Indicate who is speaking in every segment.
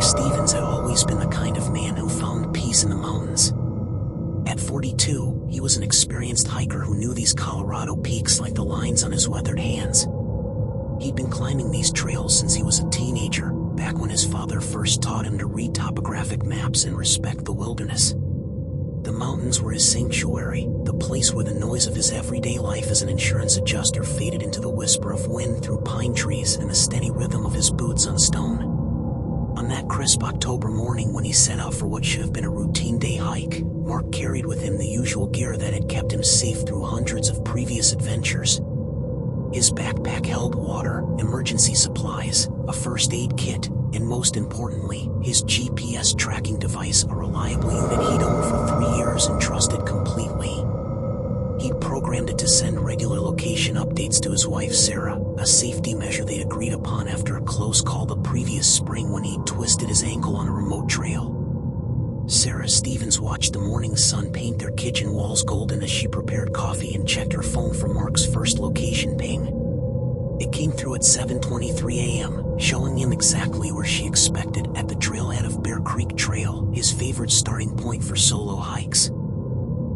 Speaker 1: Mark Stevens had always been the kind of man who found peace in the mountains. At 42, he was an experienced hiker who knew these Colorado peaks like the lines on his weathered hands. He'd been climbing these trails since he was a teenager, back when his father first taught him to read topographic maps and respect the wilderness. The mountains were his sanctuary, the place where the noise of his everyday life as an insurance adjuster faded into the whisper of wind through pine trees and the steady rhythm of his boots on stone. On that crisp October morning when he set out for what should have been a routine day hike, Mark carried with him the usual gear that had kept him safe through hundreds of previous adventures. His backpack held water, emergency supplies, a first aid kit, and most importantly, his GPS tracking device, a reliable unit he'd owned for 3 years and trusted completely. He'd programmed it to send regular location updates to his wife Sarah, a safety measure they'd agreed upon after a close call the previous spring when he'd twisted his ankle on a remote trail. Sarah Stevens watched the morning sun paint their kitchen walls golden as she prepared coffee and checked her phone for Mark's first location ping. It came through at 7:23 a.m., showing him exactly where she expected, at the trailhead of Bear Creek Trail, his favorite starting point for solo hikes.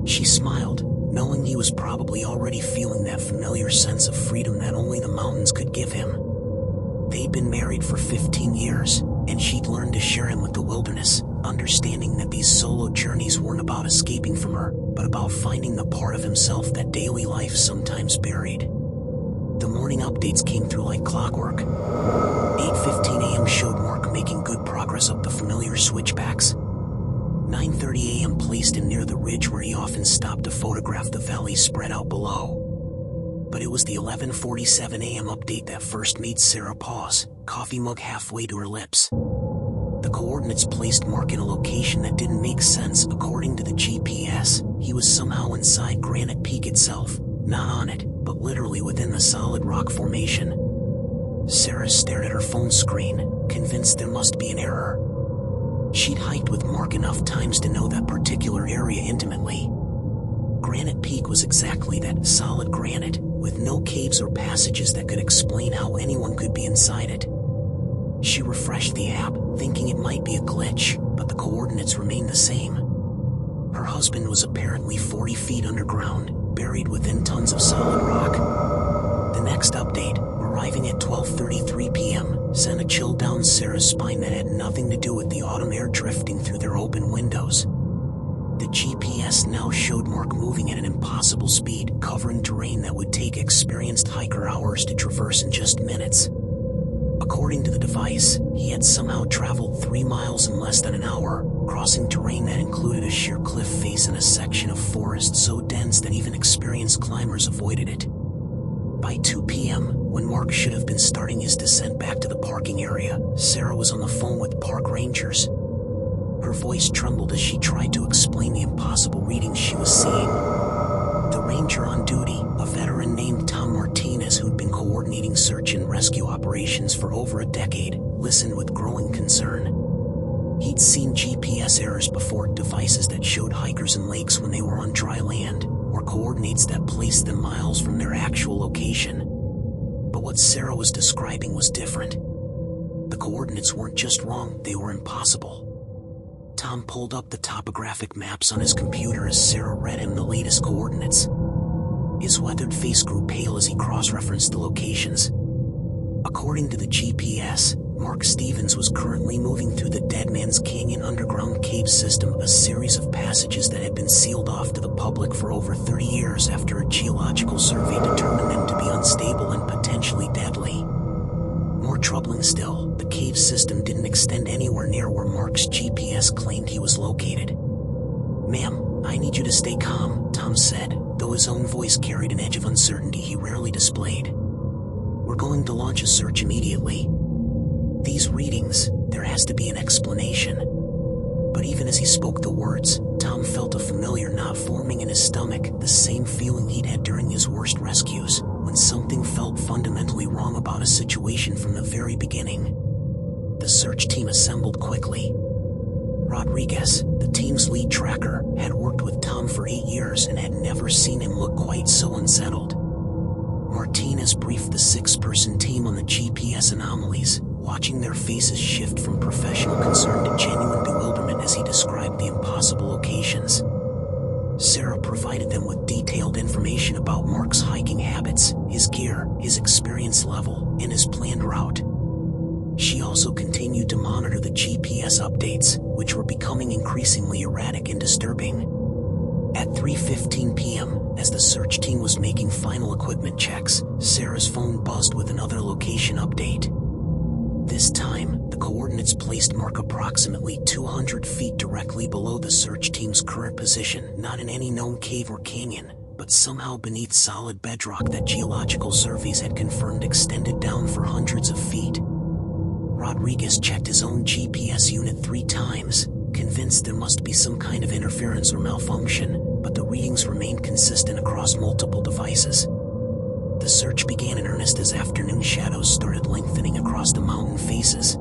Speaker 1: She smiled, knowing he was probably already feeling that familiar sense of freedom that only the mountains could give him. They'd been married for 15 years, and she'd learned to share him with the wilderness, understanding that these solo journeys weren't about escaping from her, but about finding the part of himself that daily life sometimes buried. The morning updates came through like clockwork. 8:15 a.m. showed Mark making good progress up the familiar switchbacks. 9:30 a.m. placed him near the ridge where he often stopped to photograph the valley spread out below. But it was the 11:47 a.m. update that first made Sarah pause, coffee mug halfway to her lips. The coordinates placed Mark in a location that didn't make sense according to the GPS. He was somehow inside Granite Peak itself, not on it, but literally within the solid rock formation. Sarah stared at her phone screen, convinced there must be an error. She'd hiked with Mark enough times to know that particular area intimately. Granite Peak was exactly that, solid granite, with no caves or passages that could explain how anyone could be inside it. She refreshed the app, thinking it might be a glitch, but the coordinates remained the same. Her husband was apparently 40 feet underground, buried within tons of solid rock. The next update, arriving at 12:33 p.m., sent a chill down Sarah's spine that had nothing to do with the autumn air drifting through their open windows. The GPS now showed Mark moving at an impossible speed, covering terrain that would take experienced hiker hours to traverse in just minutes. According to the device, he had somehow traveled 3 miles in less than an hour, crossing terrain that included a sheer cliff face and a section of forest so dense that even experienced climbers avoided it. By 2 p.m., when Mark should have been starting his descent back to the parking area, Sarah was on the phone with park rangers. Her voice trembled as she tried to explain the impossible readings she was seeing. The ranger on duty, a veteran named Tom Martinez who'd been coordinating search and rescue operations for over a decade, listened with growing concern. He'd seen GPS errors before, devices that showed hikers in lakes when they were on dry land, or coordinates that placed them miles from their actual location. But what Sarah was describing was different. The coordinates weren't just wrong, they were impossible. Tom pulled up the topographic maps on his computer as Sarah read him the latest coordinates. His weathered face grew pale as he cross-referenced the locations. According to the GPS, Mark Stevens was currently moving through the Dead Man's Canyon underground cave system, a series of passages that had been sealed off to the public for over 30 years after a geological survey determined them to be unstable and potentially deadly. More troubling still, the cave system didn't extend anywhere near where Mark's GPS claimed he was located. "Ma'am, I need you to stay calm," Tom said, though his own voice carried an edge of uncertainty he rarely displayed. "We're going to launch a search immediately. These readings, there has to be an explanation." But even as he spoke the words, Tom felt a familiar knot forming in his stomach, the same feeling he'd had during his worst rescues, when something felt fundamentally wrong about a situation from the very beginning. The search team assembled quickly. Rodriguez, the team's lead tracker, had worked with Tom for 8 years and had never seen him look quite so unsettled. Martinez briefed the 6-person team on the GPS anomalies, watching their faces shift from professional concern to genuine bewilderment as he described the impossible locations. Sarah provided them with detailed information about Mark's hiking habits, his gear, his experience level, and his planned route. She also continued to monitor the GPS updates, which were becoming increasingly erratic and disturbing. At 3:15 p.m., as the search team was making final equipment checks, Sarah's phone buzzed with another location update. This time, the coordinates placed Mark approximately 200 feet directly below the search team's current position, not in any known cave or canyon, but somehow beneath solid bedrock that geological surveys had confirmed extended down for hundreds of feet. Rodriguez checked his own GPS unit 3 times, convinced there must be some kind of interference or malfunction, but the readings remained consistent across multiple devices. The search began in earnest as afternoon shadows started lengthening across the mountain faces.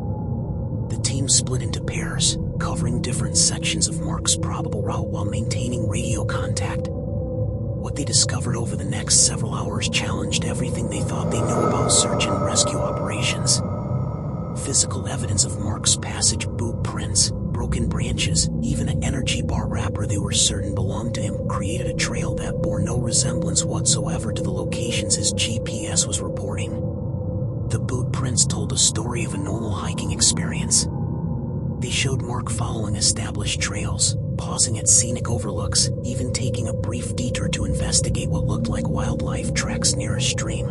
Speaker 1: The team split into pairs, covering different sections of Mark's probable route while maintaining radio contact. What they discovered over the next several hours challenged everything they thought they knew about search and rescue operations. Physical evidence of Mark's passage, boot prints, broken branches, even an energy bar wrapper they were certain belonged to him created a trail that bore no resemblance whatsoever to the locations his GPS was reporting. The boot prints told a story of a normal hiking experience. They showed Mark following established trails, pausing at scenic overlooks, even taking a brief detour to investigate what looked like wildlife tracks near a stream.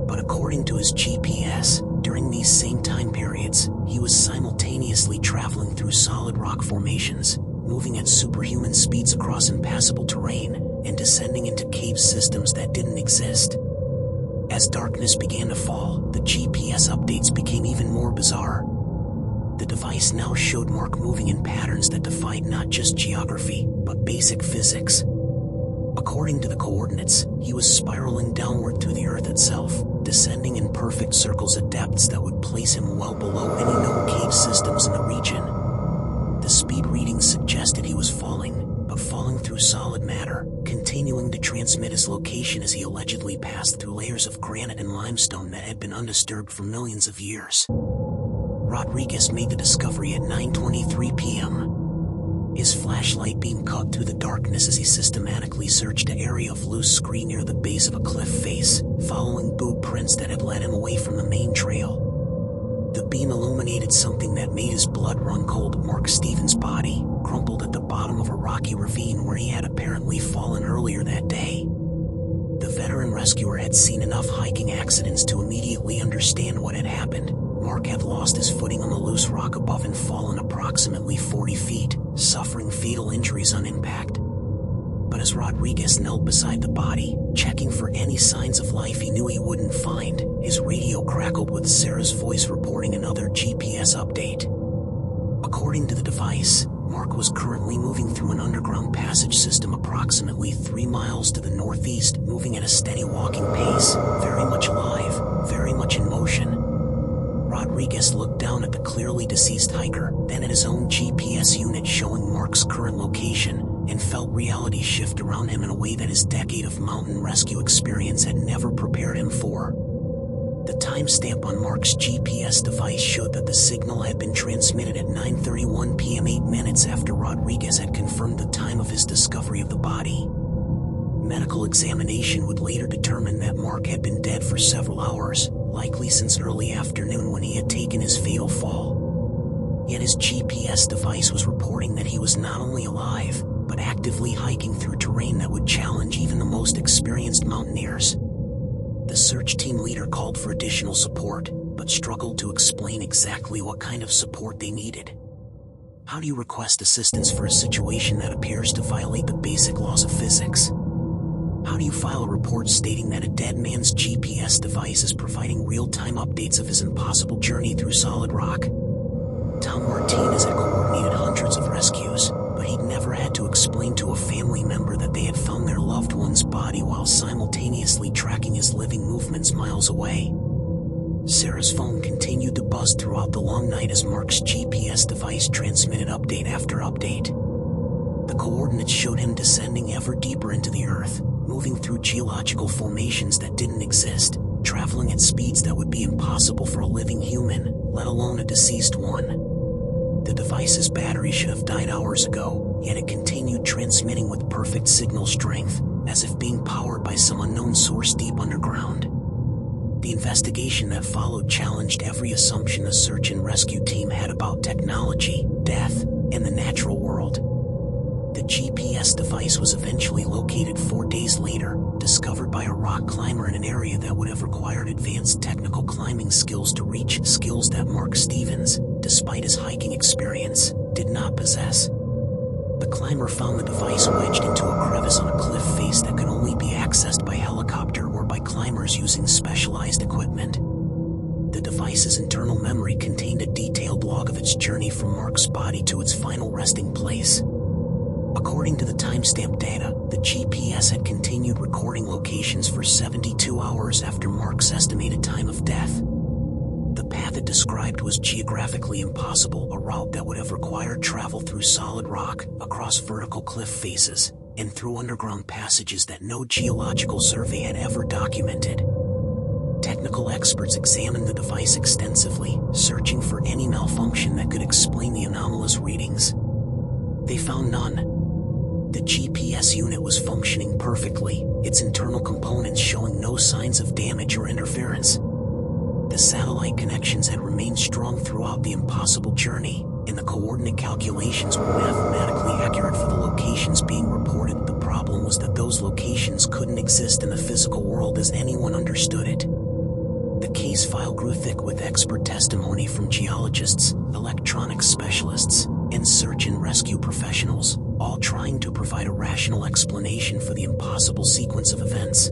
Speaker 1: But according to his GPS, during these same time periods, he was simultaneously traveling through solid rock formations, moving at superhuman speeds across impassable terrain, and descending into cave systems that didn't exist. As darkness began to fall, the GPS updates became even more bizarre. The device now showed Mark moving in patterns that defied not just geography, but basic physics. According to the coordinates, he was spiraling downward through the Earth itself, descending in perfect circles at depths that would place him well below any known cave systems in the region. The speed readings suggested he was falling, but falling through solid matter, continuing to transmit his location as he allegedly passed through layers of granite and limestone that had been undisturbed for millions of years. Rodriguez made the discovery at 9:23 p.m. His flashlight beam cut through the darkness as he systematically searched an area of loose scree near the base of a cliff face, following boot prints that had led him away from the main trail. The beam illuminated something that made his blood run cold. Mark Stevens' body, crumpled at the bottom of a rocky ravine where he had apparently fallen earlier that day. The veteran rescuer had seen enough hiking accidents to immediately understand what had happened. Mark had lost his footing on the loose rock above and fallen approximately 40 feet, suffering fatal injuries on impact. But as Rodriguez knelt beside the body, checking for any signs of life he knew he wouldn't find, his radio crackled with Sarah's voice reporting another GPS update. According to the device, Mark was currently moving through an underground passage system approximately 3 miles to the northeast, moving at a steady walking pace, very much alive, very much in motion. Rodriguez looked down at the clearly deceased hiker, then at his own GPS unit showing Mark's current location, and felt reality shift around him in a way that his decade of mountain rescue experience had never prepared him for. The timestamp on Mark's GPS device showed that the signal had been transmitted at 9:31 p.m. 8 minutes after Rodriguez had confirmed the time of his discovery of the body. Medical examination would later determine that Mark had been dead for several hours, likely since early afternoon when he had taken his fatal fall. Yet his GPS device was reporting that he was not only alive, but actively hiking through terrain that would challenge even the most experienced mountaineers. The search team leader called for additional support, but struggled to explain exactly what kind of support they needed. How do you request assistance for a situation that appears to violate the basic laws of physics? How do you file a report stating that a dead man's GPS device is providing real-time updates of his impossible journey through solid rock? Tom Martinez had coordinated hundreds of rescues, but he'd never had to explain to a family member that they had found their loved one's body while simultaneously tracking his living movements miles away. Sarah's phone continued to buzz throughout the long night as Mark's GPS device transmitted update after update. The coordinates showed him descending ever deeper into the earth, moving through geological formations that didn't exist, traveling at speeds that would be impossible for a living human, let alone a deceased one. The device's battery should have died hours ago, yet it continued transmitting with perfect signal strength, as if being powered by some unknown source deep underground. The investigation that followed challenged every assumption the search and rescue team had about technology, death, and the natural world. The GPS device was eventually located 4 days later, discovered by a rock climber in an area that would have required advanced technical climbing skills to reach, skills that Mark Stevens, despite his hiking experience, did not possess. The climber found the device wedged into a crevice on a cliff face that could only be accessed by helicopter or by climbers using specialized equipment. The device's internal memory contained a detailed log of its journey from Mark's body to its final resting place. According to the timestamp data, the GPS had continued recording locations for 72 hours after Mark's estimated time of death. The path it described was geographically impossible, a route that would have required travel through solid rock, across vertical cliff faces, and through underground passages that no geological survey had ever documented. Technical experts examined the device extensively, searching for any malfunction that could explain the anomalous readings. They found none. The GPS unit was functioning perfectly, its internal components showing no signs of damage or interference. The satellite connections had remained strong throughout the impossible journey, and the coordinate calculations were mathematically accurate for the locations being reported. The problem was that those locations couldn't exist in the physical world as anyone understood it. The case file grew thick with expert testimony from geologists, electronics specialists, and search and rescue professionals, all trying to provide a rational explanation for the impossible sequence of events.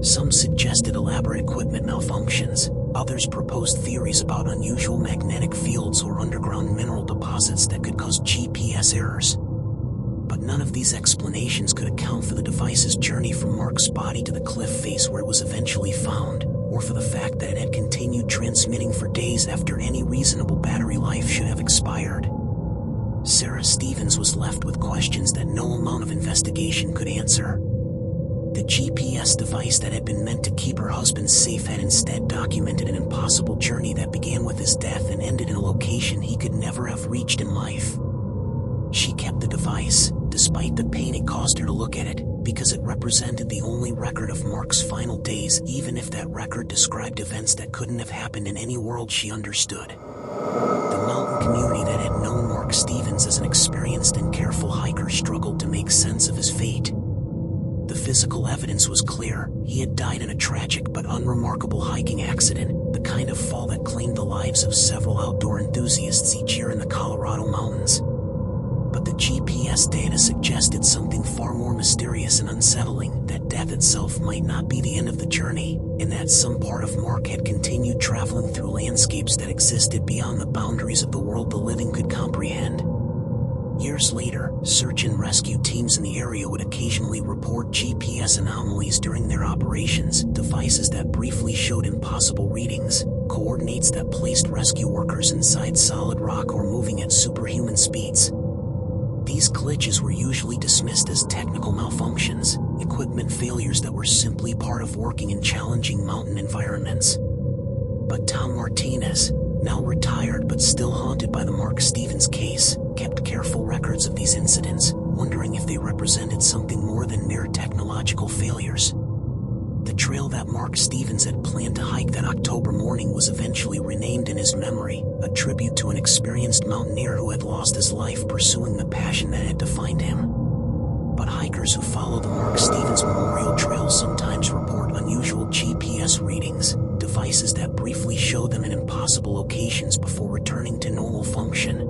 Speaker 1: Some suggested elaborate equipment malfunctions, others proposed theories about unusual magnetic fields or underground mineral deposits that could cause GPS errors. But none of these explanations could account for the device's journey from Mark's body to the cliff face where it was eventually found, or for the fact that it had continued transmitting for days after any reasonable battery life should have expired. Sarah Stevens was left with questions that no amount of investigation could answer. The GPS device that had been meant to keep her husband safe had instead documented an impossible journey that began with his death and ended in a location he could never have reached in life. She kept the device, despite the pain it caused her to look at it, because it represented the only record of Mark's final days, even if that record described events that couldn't have happened in any world she understood. The mountain community that had known Mark Stevens as an experienced and careful hiker struggled to make sense of his fate. The physical evidence was clear. He had died in a tragic but unremarkable hiking accident, the kind of fall that claimed the lives of several outdoor enthusiasts each year in the Colorado mountains. But the GPS data suggested something far more mysterious and unsettling, that death itself might not be the end of the journey, and that some part of Mark had continued traveling through landscapes that existed beyond the boundaries of the world the living could comprehend. Years later, search and rescue teams in the area would occasionally report GPS anomalies during their operations, devices that briefly showed impossible readings, coordinates that placed rescue workers inside solid rock or moving at superhuman speeds. These glitches were usually dismissed as technical malfunctions, equipment failures that were simply part of working in challenging mountain environments. But Tom Martinez, now retired but still haunted by the Mark Stevens case, kept careful records of these incidents, wondering if they represented something more than mere technological failures. The trail that Mark Stevens had planned to hike that October morning was eventually renamed in his memory, a tribute to an experienced mountaineer who had lost his life pursuing the passion that had defined him. But hikers who follow the Mark Stevens Memorial Trail sometimes report unusual GPS readings, devices that briefly show them in impossible locations before returning to normal function.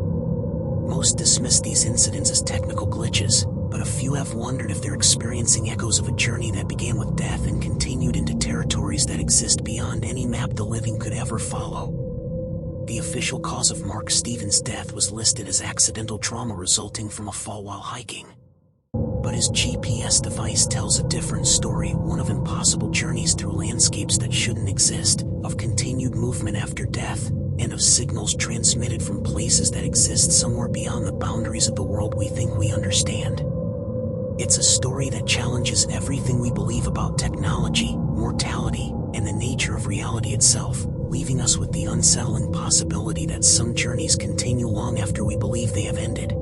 Speaker 1: Most dismiss these incidents as technical glitches, but a few have wondered if they're experiencing echoes of a journey that began with death and continued into territories that exist beyond any map the living could ever follow. The official cause of Mark Stevens' death was listed as accidental trauma resulting from a fall while hiking. But his GPS device tells a different story, one of impossible journeys through landscapes that shouldn't exist, of continued movement after death, and of signals transmitted from places that exist somewhere beyond the boundaries of the world we think we understand. It's a story that challenges everything we believe about technology, mortality, and the nature of reality itself, leaving us with the unsettling possibility that some journeys continue long after we believe they have ended.